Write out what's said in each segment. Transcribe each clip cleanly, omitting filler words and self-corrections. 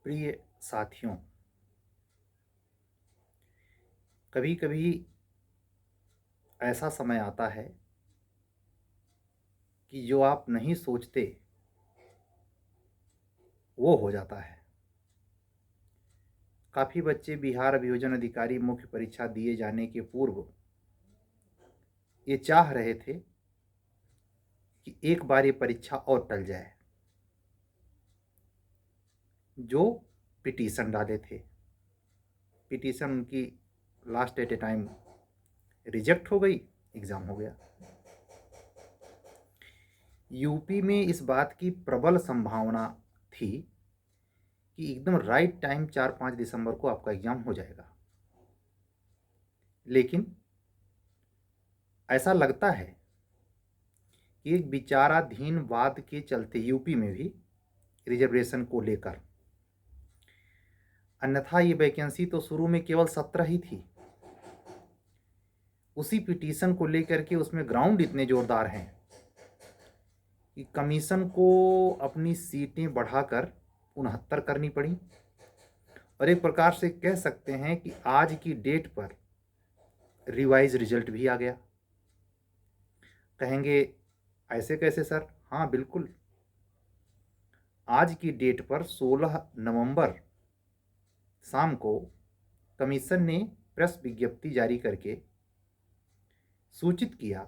प्रिय साथियों, कभी कभी ऐसा समय आता है कि जो आप नहीं सोचते वो हो जाता है। काफ़ी बच्चे बिहार अभियोजन अधिकारी मुख्य परीक्षा दिए जाने के पूर्व ये चाह रहे थे कि एक बार ये परीक्षा और टल जाए। जो पिटीशन डाले थे, पिटीशन उनकी last at a time reject हो गई, एग्ज़ाम हो गया। यूपी में इस बात की प्रबल संभावना थी कि एकदम राइट टाइम 4-5 दिसंबर को आपका एग्ज़ाम हो जाएगा। लेकिन ऐसा लगता है कि एक विचाराधीन वाद के चलते यूपी में भी रिजर्वेशन को लेकर, अन्यथा ये वैकेंसी तो शुरू में केवल 17 ही थी। उसी पिटीशन को लेकर के उसमें ग्राउंड इतने जोरदार हैं कि कमीशन को अपनी सीटें बढ़ाकर 69 करनी पड़ी। और एक प्रकार से कह सकते हैं कि आज की डेट पर रिवाइज रिजल्ट भी आ गया। कहेंगे ऐसे कैसे सर? हाँ बिल्कुल, आज की डेट पर 16 नवंबर शाम को कमीशन ने प्रेस विज्ञप्ति जारी करके सूचित किया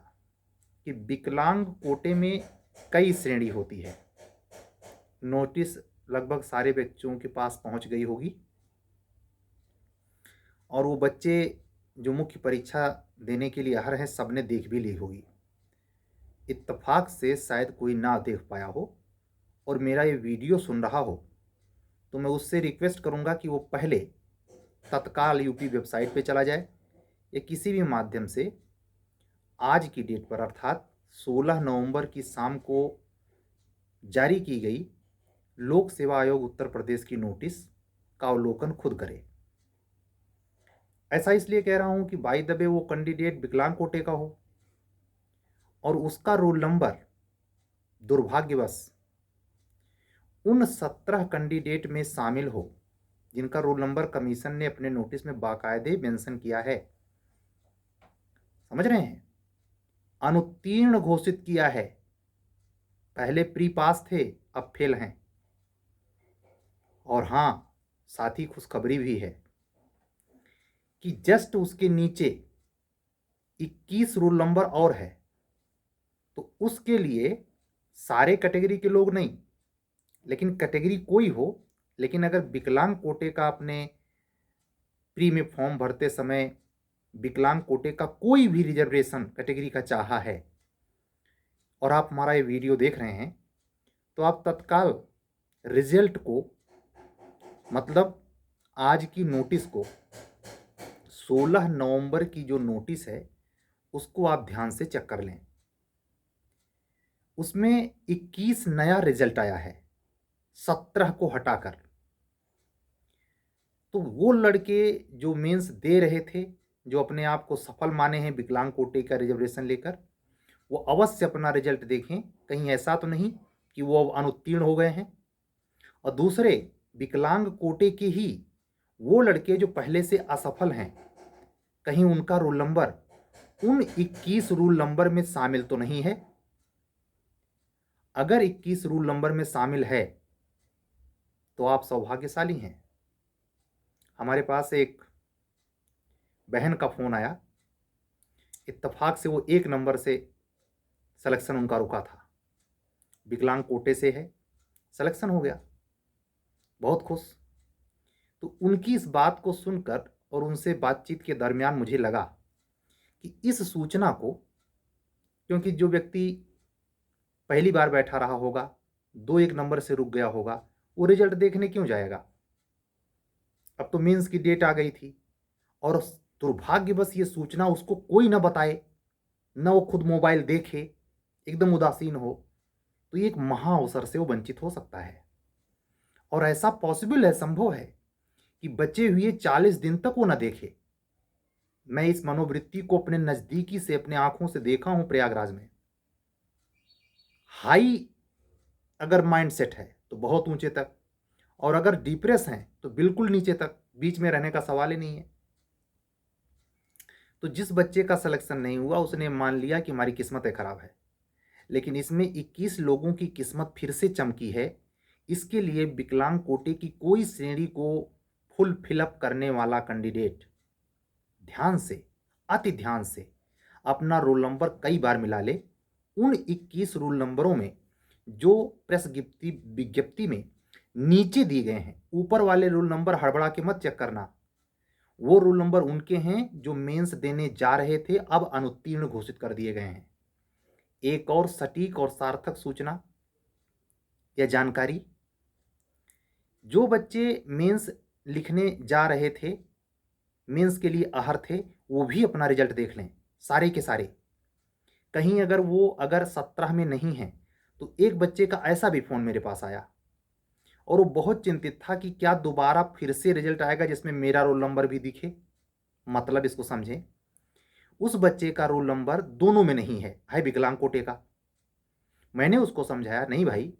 कि विकलांग कोटे में कई श्रेणी होती है। नोटिस लगभग सारे बच्चों के पास पहुंच गई होगी और वो बच्चे जो मुख्य परीक्षा देने के लिए अहर हैं सबने देख भी ली होगी। इत्तेफाक से शायद कोई ना देख पाया हो और मेरा ये वीडियो सुन रहा हो, तो मैं उससे रिक्वेस्ट करूंगा कि वो पहले तत्काल यूपी वेबसाइट पे चला जाए या किसी भी माध्यम से आज की डेट पर अर्थात 16 नवंबर की शाम को जारी की गई लोक सेवा आयोग उत्तर प्रदेश की नोटिस का अवलोकन खुद करे। ऐसा इसलिए कह रहा हूं कि बाय द वे वो कैंडिडेट विकलांग कोटे का हो और उसका रोल नंबर दुर्भाग्यवश उन 17 कैंडिडेट में शामिल हो जिनका रोल नंबर कमीशन ने अपने नोटिस में बाकायदे मेंशन किया है। समझ रहे हैं? अनुत्तीर्ण घोषित किया है। पहले प्री पास थे, अब फेल हैं। और हां, साथ ही खुशखबरी भी है कि जस्ट उसके नीचे 21 रोल नंबर और है। तो उसके लिए सारे कैटेगरी के लोग नहीं, लेकिन कैटेगरी कोई हो, लेकिन अगर विकलांग कोटे का अपने प्री में फॉर्म भरते समय विकलांग कोटे का कोई भी रिजर्वेशन कैटेगरी का चाहा है और आप हमारा ये वीडियो देख रहे हैं, तो आप तत्काल रिजल्ट को, मतलब आज की नोटिस को, 16 नवंबर की जो नोटिस है उसको आप ध्यान से चेक कर लें। उसमें 21 नया रिजल्ट आया है 17 को हटाकर। तो वो लड़के जो मेंस दे रहे थे, जो अपने आप को सफल माने हैं विकलांग कोटे का रिजर्वेशन लेकर, वो अवश्य अपना रिजल्ट देखें। कहीं ऐसा तो नहीं कि वो अब अनुत्तीर्ण हो गए हैं। और दूसरे विकलांग कोटे के ही वो लड़के जो पहले से असफल हैं, कहीं उनका रोल नंबर उन 21 रूल नंबर में शामिल तो नहीं है। अगर 21 रूल नंबर में शामिल है तो आप सौभाग्यशाली हैं। हमारे पास एक बहन का फोन आया, इत्तेफाक से वो 1 नंबर से सिलेक्शन उनका रुका था, विकलांग कोटे से है, सिलेक्शन हो गया, बहुत खुश। तो उनकी इस बात को सुनकर और उनसे बातचीत के दरमियान मुझे लगा कि इस सूचना को, क्योंकि जो व्यक्ति पहली बार बैठा रहा होगा, 2-1 नंबर से रुक गया होगा, वो रिजल्ट देखने क्यों जाएगा? अब तो मेंस की डेट आ गई थी और दुर्भाग्यवश ये सूचना उसको कोई ना बताए, न वो खुद मोबाइल देखे, एकदम उदासीन हो, तो ये एक महा अवसर से वो वंचित हो सकता है। और ऐसा पॉसिबल है, संभव है कि बचे हुए 40 दिन तक वो ना देखे। मैं इस मनोवृत्ति को अपने नजदीकी से, अपने आंखों से देखा हूं प्रयागराज में। हाई अगर माइंडसेट है तो बहुत ऊंचे तक, और अगर डिप्रेस हैं तो बिल्कुल नीचे तक, बीच में रहने का सवाल ही नहीं है। तो जिस बच्चे का सिलेक्शन नहीं हुआ उसने मान लिया कि हमारी किस्मतें खराब है, लेकिन इसमें 21 लोगों की किस्मत फिर से चमकी है। इसके लिए विकलांग कोटे की कोई श्रेणी को फुल फिलअप करने वाला कैंडिडेट ध्यान से, अति ध्यान से अपना रोल नंबर कई बार मिला ले। उन 21 रोल नंबरों में जो प्रेस विज्ञप्ति में नीचे दिए गए हैं, ऊपर वाले रोल नंबर हड़बड़ा के मत चेक करना। वो रोल नंबर उनके हैं जो मेंस देने जा रहे थे, अब अनुत्तीर्ण घोषित कर दिए गए हैं। एक और सटीक और सार्थक सूचना या जानकारी, जो बच्चे मेंस लिखने जा रहे थे, मेंस के लिए अहर थे, वो भी अपना रिजल्ट देख लें, सारे के सारे। कहीं अगर 17 में नहीं है तो एक बच्चे का ऐसा भी फ़ोन मेरे पास आया और वो बहुत चिंतित था कि क्या दोबारा फिर से रिजल्ट आएगा जिसमें मेरा रोल नंबर भी दिखे। मतलब इसको समझें, उस बच्चे का रोल नंबर दोनों में नहीं है विकलांग कोटे का। मैंने उसको समझाया, नहीं भाई,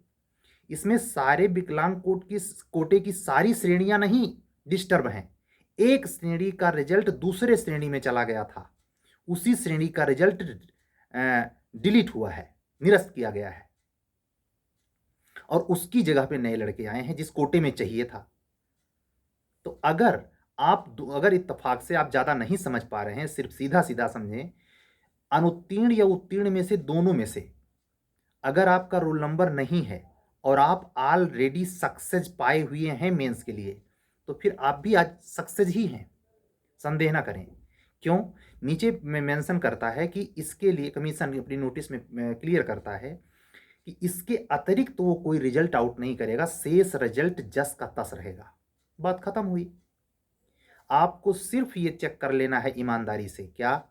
इसमें सारे विकलांग कोटे की सारी श्रेणियां नहीं डिस्टर्ब हैं। एक श्रेणी का रिजल्ट दूसरे श्रेणी में चला गया था, उसी श्रेणी का रिजल्ट डिलीट हुआ है, निरस्त किया गया है, और उसकी जगह पे नए लड़के आए हैं जिस कोटे में चाहिए था। तो अगर इत्तेफाक से आप ज्यादा नहीं समझ पा रहे हैं, सिर्फ सीधा सीधा समझें, अनुत्तीर्ण या उत्तीर्ण में से दोनों में से अगर आपका रोल नंबर नहीं है और आप ऑलरेडी सक्सेस पाए हुए हैं मेंस के लिए, तो फिर आप भी आज सक्सेस ही हैं, संदेह ना करें। क्यों? नीचे में मेंशन करता है कि इसके लिए कमीशन अपनी नोटिस में क्लियर करता है कि इसके अतिरिक्त तो वो कोई रिजल्ट आउट नहीं करेगा, शेष रिजल्ट जस का तस रहेगा। बात खत्म हुई। आपको सिर्फ ये चेक कर लेना है ईमानदारी से, क्या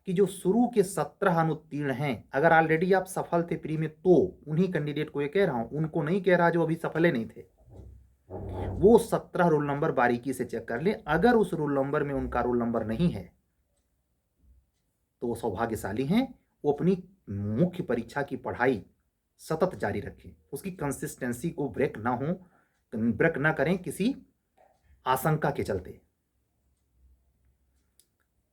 कि जो शुरू के 17 अनुत्तीर्ण हैं, अगर ऑलरेडी आप सफल थे प्री में, तो उन्हीं कैंडिडेट को ये कह रहा हूं, उनको नहीं कह रहा जो अभी सफल नहीं थे। वो 17 रोल नंबर बारीकी से चेक कर ले। अगर उस रोल नंबर में उनका रोल नंबर नहीं है तो वो सौभाग्यशाली हैं, वो अपनी मुख्य परीक्षा की पढ़ाई सतत जारी रखें, उसकी कंसिस्टेंसी को ब्रेक ना करें किसी आशंका के चलते।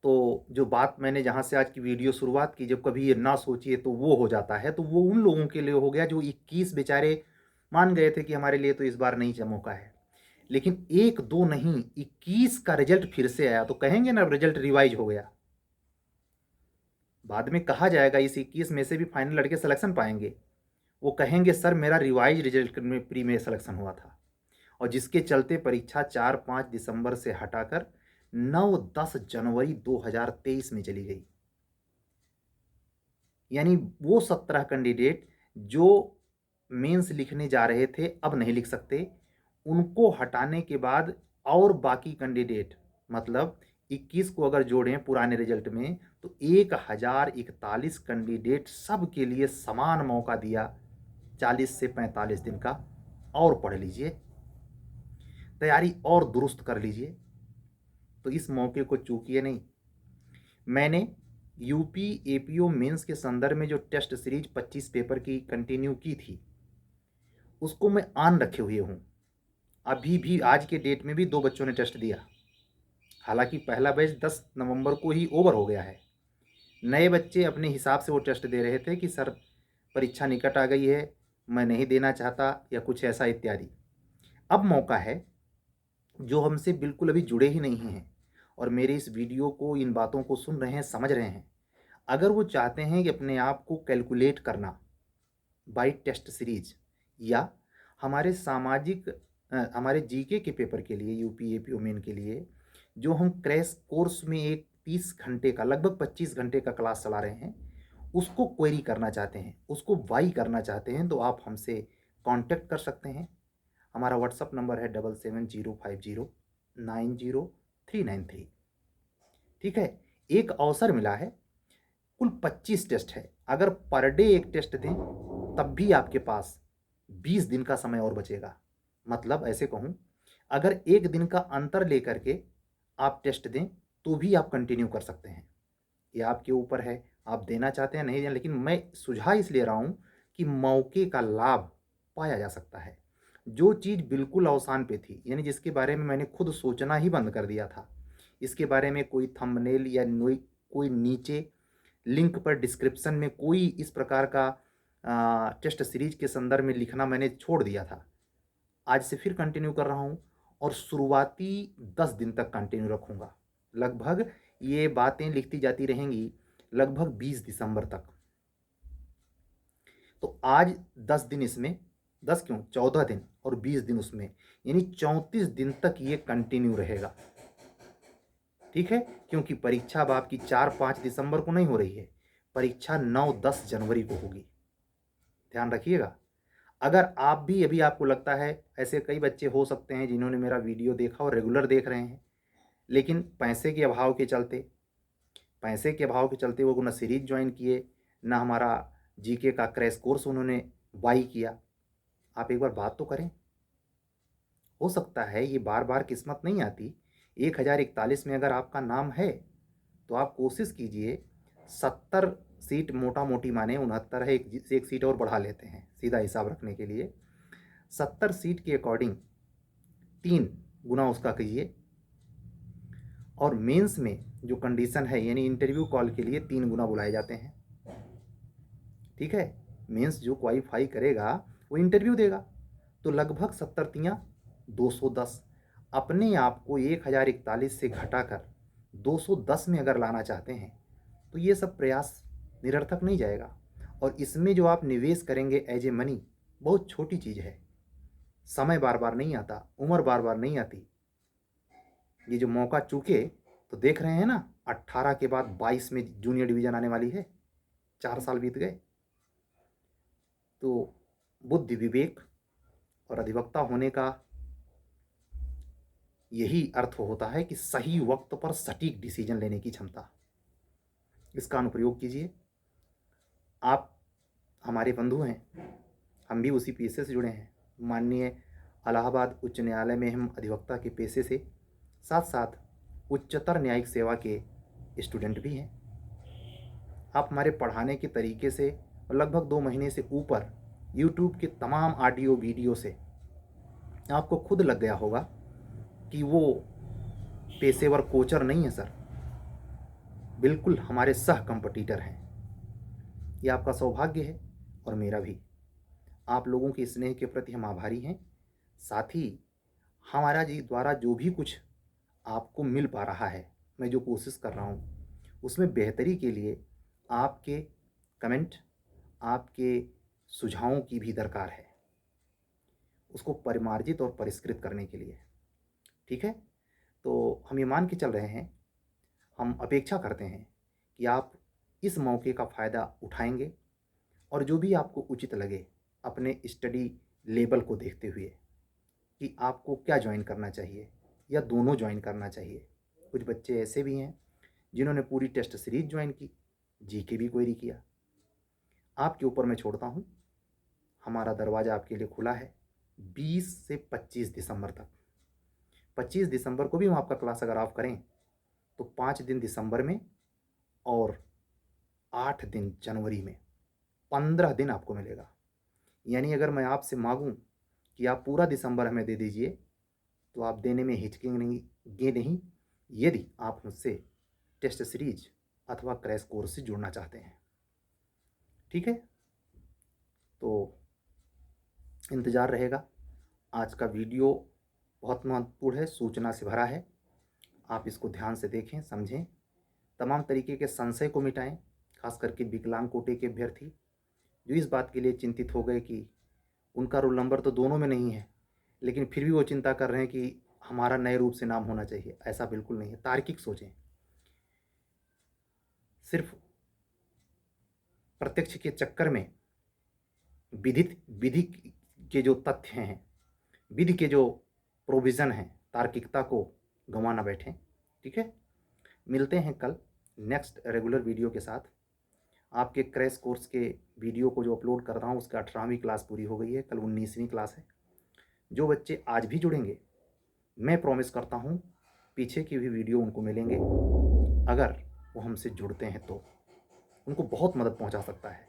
तो जो बात मैंने जहां से आज की वीडियो शुरुआत की, जब कभी ये ना सोचिए तो वो हो जाता है, तो वो उन लोगों के लिए हो गया जो 21 बेचारे मान गए थे कि हमारे लिए तो इस बार नहीं मौका है, लेकिन एक दो नहीं 21 का रिजल्ट फिर से आया, तो कहेंगे ना रिजल्ट रिवाइज हो गया। बाद में कहा जाएगा इस 21 में से भी फाइनल लड़के सिलेक्शन पाएंगे, वो कहेंगे सर मेरा रिवाइज रिजल्ट में प्री में सिलेक्शन हुआ था, और जिसके चलते परीक्षा 4-5 दिसंबर से हटाकर 9-10 जनवरी 2023 में चली गई। यानी वो 17 कैंडिडेट जो मेंस लिखने जा रहे थे अब नहीं लिख सकते, उनको हटाने के बाद और बाकी कैंडिडेट, मतलब 21 को अगर जोड़ें पुराने रिजल्ट में तो 1041 कैंडिडेट, सब के लिए समान मौका दिया 40 से 45 दिन का। और पढ़ लीजिए, तैयारी और दुरुस्त कर लीजिए, तो इस मौके को चूकिए नहीं। मैंने यूपी एपीओ मेंस के संदर्भ में जो टेस्ट सीरीज 25 पेपर की कंटिन्यू की थी, उसको मैं ऑन रखे हुए हूँ। अभी भी आज के डेट में भी 2 बच्चों ने टेस्ट दिया, हालांकि पहला बैच 10 नवंबर को ही ओवर हो गया है। नए बच्चे अपने हिसाब से वो टेस्ट दे रहे थे कि सर परीक्षा निकट आ गई है, मैं नहीं देना चाहता, या कुछ ऐसा इत्यादि। अब मौका है, जो हमसे बिल्कुल अभी जुड़े ही नहीं हैं और मेरे इस वीडियो को, इन बातों को सुन रहे हैं, समझ रहे हैं, अगर वो चाहते हैं कि अपने आप को कैलकुलेट करना बाय टेस्ट सीरीज, या हमारे हमारे जीके के पेपर के लिए, यूपी एपीओ मेन के लिए जो हम क्रैश कोर्स में एक 30 घंटे का, लगभग 25 घंटे का क्लास चला रहे हैं, उसको क्वेरी करना चाहते हैं, उसको वाई करना चाहते हैं, तो आप हमसे कांटेक्ट कर सकते हैं। हमारा व्हाट्सअप नंबर है 7705090393। ठीक है, एक अवसर मिला है, कुल 25 टेस्ट है। अगर पर डे एक टेस्ट दें तब भी आपके पास 20 दिन का समय और बचेगा। मतलब ऐसे कहूँ, अगर एक दिन का अंतर लेकर के आप टेस्ट दें तो भी आप कंटिन्यू कर सकते हैं, ये आपके ऊपर है, आप देना चाहते हैं नहीं देना। लेकिन मैं सुझाव इसलिए रहा हूँ कि मौके का लाभ पाया जा सकता है। जो चीज़ बिल्कुल अवसान पे थी, यानी जिसके बारे में मैंने खुद सोचना ही बंद कर दिया था, इसके बारे में कोई थंबनेल या कोई नीचे लिंक पर डिस्क्रिप्शन में कोई इस प्रकार का टेस्ट सीरीज के संदर्भ में लिखना मैंने छोड़ दिया था। आज से फिर कंटिन्यू कर रहा हूँ और शुरुआती 10 दिन तक कंटिन्यू रखूँगा। लगभग ये बातें लिखती जाती रहेंगी लगभग 20 दिसंबर तक। तो आज 10 दिन इसमें, 10 क्यों, 14 दिन और 20 दिन उसमें, यानी 34 दिन तक ये कंटिन्यू रहेगा। ठीक है, क्योंकि परीक्षा अब आपकी 4-5 दिसंबर को नहीं हो रही है, परीक्षा 9-10 जनवरी को होगी। ध्यान रखिएगा। अगर आप भी, अभी आपको लगता है, ऐसे कई बच्चे हो सकते हैं जिन्होंने मेरा वीडियो देखा और रेगुलर देख रहे हैं, लेकिन पैसे के अभाव के चलते वो ना सीरीज ज्वाइन किए, ना हमारा जीके का क्रैश कोर्स उन्होंने बाई किया। आप एक बार बात तो करें। हो सकता है ये बार बार किस्मत नहीं आती। 1041 में अगर आपका नाम है तो आप कोशिश कीजिए, 70 सीट मोटा मोटी माने 69 है, एक सीट और बढ़ा लेते हैं सीधा हिसाब रखने के लिए, 70 सीट के अकॉर्डिंग 3 गुना उसका कीजिए। और मेंस में जो कंडीशन है, यानी इंटरव्यू कॉल के लिए 3 गुना बुलाए जाते हैं। ठीक है, मेंस जो क्वालिफाई करेगा वो इंटरव्यू देगा, तो लगभग 70 तियाँ 210। अपने आप को 1041 से घटाकर 210 में अगर लाना चाहते हैं तो ये सब प्रयास निरर्थक नहीं जाएगा। और इसमें जो आप निवेश करेंगे एज ए मनी, बहुत छोटी चीज़ है। समय बार बार नहीं आता, उम्र बार बार नहीं आती। ये जो मौका चूके, तो देख रहे हैं ना, 18 के बाद 22 में जूनियर डिवीज़न आने वाली है, 4 साल बीत गए। तो बुद्धि, विवेक और अधिवक्ता होने का यही अर्थ होता है कि सही वक्त पर सटीक डिसीजन लेने की क्षमता। इसका अनुप्रयोग कीजिए। आप हमारे बंधु हैं, हम भी उसी पेशे से जुड़े हैं। माननीय इलाहाबाद उच्च न्यायालय में हम अधिवक्ता के पेशे से साथ साथ उच्चतर न्यायिक सेवा के स्टूडेंट भी हैं। आप हमारे पढ़ाने के तरीके से लगभग 2 महीने से ऊपर यूट्यूब के तमाम ऑडियो वीडियो से आपको खुद लग गया होगा कि वो पेशेवर कोचर नहीं है सर, बिल्कुल हमारे सह कंपटीटर हैं। ये आपका सौभाग्य है और मेरा भी। आप लोगों के स्नेह के प्रति हम आभारी हैं। साथ ही हमारा जी द्वारा जो भी कुछ आपको मिल पा रहा है, मैं जो कोशिश कर रहा हूँ, उसमें बेहतरी के लिए आपके कमेंट, आपके सुझावों की भी दरकार है, उसको परिमार्जित और परिष्कृत करने के लिए। ठीक है, तो हम ये मान के चल रहे हैं, हम अपेक्षा करते हैं कि आप इस मौके का फ़ायदा उठाएंगे और जो भी आपको उचित लगे, अपने स्टडी लेवल को देखते हुए कि आपको क्या ज्वाइन करना चाहिए या दोनों ज्वाइन करना चाहिए। कुछ बच्चे ऐसे भी हैं जिन्होंने पूरी टेस्ट सीरीज ज्वाइन की, जीके भी क्वेरी किया। आपके ऊपर मैं छोड़ता हूँ, हमारा दरवाज़ा आपके लिए खुला है 20 से 25 दिसंबर तक। 25 दिसंबर को भी हम आपका क्लास अगर आप करें तो 5 दिन दिसंबर में और 8 दिन जनवरी में, 15 दिन आपको मिलेगा। यानी अगर मैं आपसे मांगूं कि आप पूरा दिसंबर हमें दे दीजिए तो आप देने में हिचकेंगे नहीं, यदि आप मुझसे टेस्ट सीरीज अथवा क्रैश कोर्स से जुड़ना चाहते हैं। ठीक है, तो इंतज़ार रहेगा। आज का वीडियो बहुत महत्वपूर्ण है, सूचना से भरा है। आप इसको ध्यान से देखें, समझें, तमाम तरीके के संशय को मिटाएं। खास करके विकलांग कोटे के अभ्यर्थी जो इस बात के लिए चिंतित हो गए कि उनका रोल नंबर तो दोनों में नहीं है, लेकिन फिर भी वो चिंता कर रहे हैं कि हमारा नए रूप से नाम होना चाहिए। ऐसा बिल्कुल नहीं है। तार्किक सोचें। सिर्फ प्रत्यक्ष के चक्कर में विधि के जो तथ्य हैं, विधि के जो प्रोविज़न हैं, तार्किकता को गंवा ना बैठें। ठीक है, मिलते हैं कल नेक्स्ट रेगुलर वीडियो के साथ। आपके क्रैश कोर्स के वीडियो को जो अपलोड कर रहा हूँ उसका 18वीं क्लास पूरी हो गई है, कल 19वीं क्लास है। जो बच्चे आज भी जुड़ेंगे, मैं प्रॉमिस करता हूँ पीछे की भी वीडियो उनको मिलेंगे। अगर वो हमसे जुड़ते हैं तो उनको बहुत मदद पहुँचा सकता है।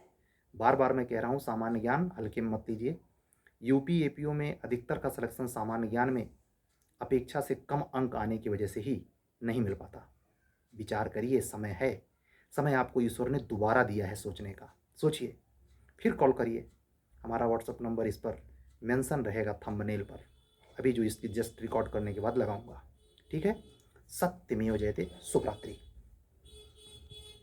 बार बार मैं कह रहा हूँ, सामान्य ज्ञान हल्के में मत लीजिए। यूपी एपीओ में अधिकतर का सिलेक्शन सामान्य ज्ञान में अपेक्षा से कम अंक आने की वजह से ही नहीं मिल पाता। विचार करिए, समय है, समय आपको ईश्वर ने दोबारा दिया है सोचने का। सोचिए, फिर कॉल करिए। हमारा व्हाट्सएप नंबर इस पर मेंशन रहेगा थंबनेल पर, अभी जो इसकी जस्ट रिकॉर्ड करने के बाद लगाऊंगा। ठीक है। सत्यमेव जयते। शुभ रात्रि।